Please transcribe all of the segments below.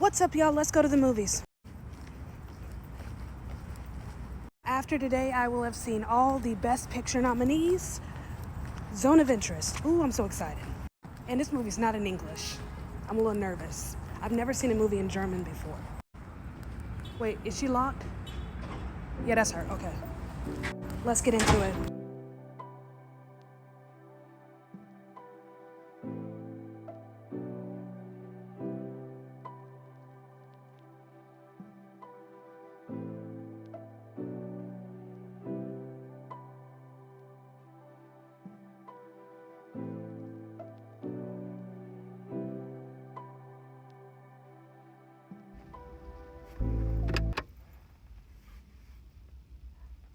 What's up, y'all? Let's go to the movies. After today, I will have seen all the Best Picture nominees. Zone of Interest. Ooh, I'm so excited. And this movie's not in English. I'm a little nervous. I've never seen a movie in German before. Wait, is she locked? Yeah, that's her. Okay. Let's get into it.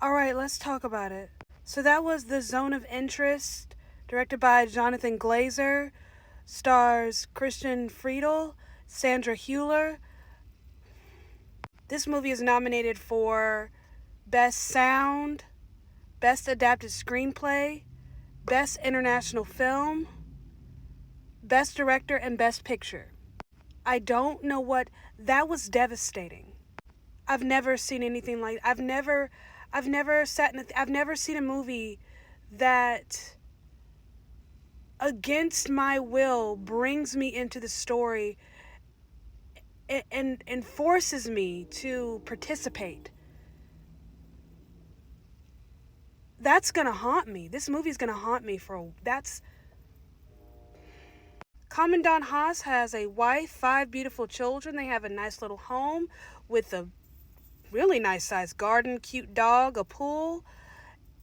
All right, let's talk about it. So that was The Zone of Interest, directed by Jonathan Glazer, stars Christian Friedel, Sandra Hüller. This movie is nominated for Best Sound, Best Adapted Screenplay, Best International Film, Best Director, and Best Picture. I don't know what that was. Devastating. I've never seen anything like I've never seen a movie that against my will brings me into the story and forces me to participate. That's gonna haunt me. This movie's gonna haunt me Commandant Haas has a wife, 5 beautiful children. They have a nice little home with a really nice sized garden, cute dog, a pool.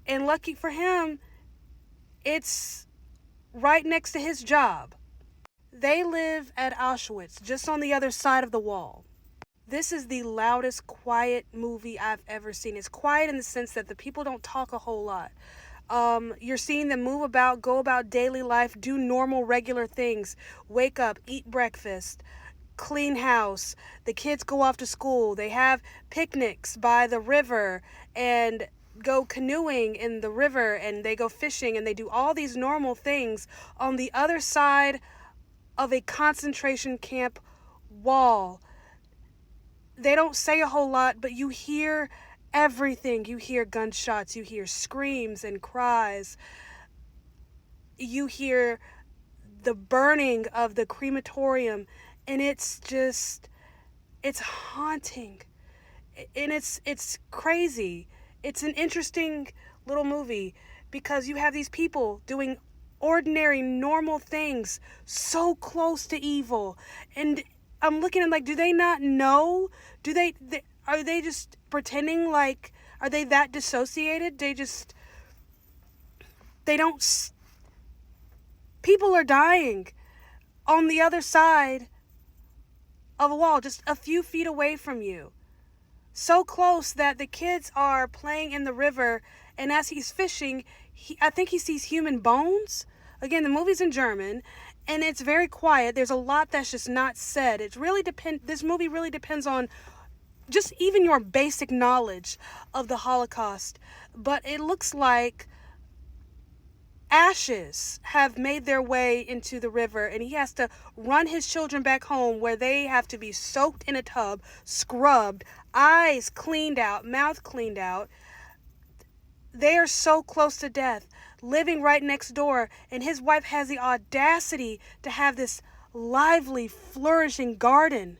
And lucky for him, it's right next to his job. They live at Auschwitz, just on the other side of the wall. This is the loudest, quiet movie I've ever seen. It's quiet in the sense that the people don't talk a whole lot. You're seeing them move about, go about daily life, do normal, regular things. Wake up, eat breakfast, clean house. The kids go off to school. They have picnics by the river and go canoeing in the river, and they go fishing, and they do all these normal things on the other side of a concentration camp wall. They don't say a whole lot, but you hear everything. You hear gunshots, you hear screams and cries, you hear the burning of the crematorium, and it's haunting, and it's crazy. It's an interesting little movie because you have these people doing ordinary, normal things so close to evil, and I'm looking at like, do they not know? Are they just pretending? Like, are they that dissociated? They don't. People are dying on the other side of a wall, just a few feet away from you. So close that the kids are playing in the river, and as he's fishing, I think he sees human bones. Again, the movie's in German, and it's very quiet. There's a lot that's just not said. This movie really depends on just even your basic knowledge of the Holocaust. But it looks like ashes have made their way into the river, and he has to run his children back home where they have to be soaked in a tub, scrubbed, eyes cleaned out, mouth cleaned out. They are so close to death, living right next door, and his wife has the audacity to have this lively, flourishing garden.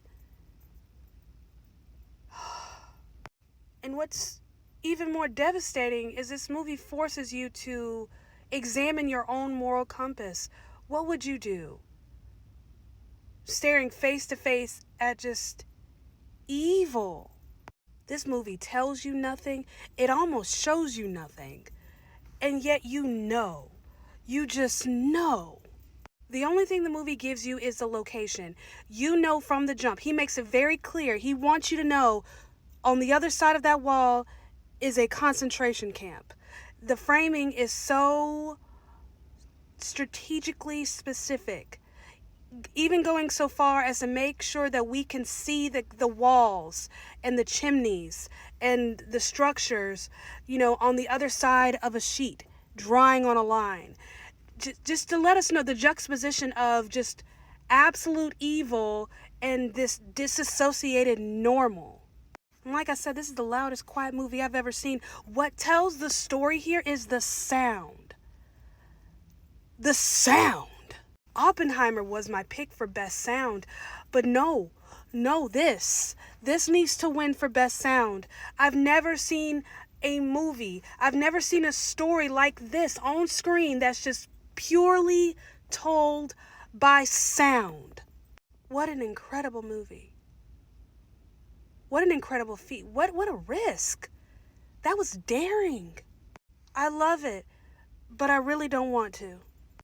And what's even more devastating is this movie forces you to examine your own moral compass. What would you do? Staring face to face at just evil. This movie tells you nothing. It almost shows you nothing. And yet you just know. The only thing the movie gives you is the location. You know from the jump. He makes it very clear. He wants you to know on the other side of that wall is a concentration camp. The framing is so strategically specific, even going so far as to make sure that we can see the walls and the chimneys and the structures, on the other side of a sheet, drawing on a line. Just to let us know the juxtaposition of just absolute evil and this disassociated normal. And like I said, this is the loudest, quiet movie I've ever seen. What tells the story here is the sound. The sound. Oppenheimer was my pick for best sound, but no, this needs to win for best sound. I've never seen a movie, I've never seen a story like this on screen that's just purely told by sound. What an incredible movie. What an incredible feat. What a risk. That was daring. I love it, but I really don't want to.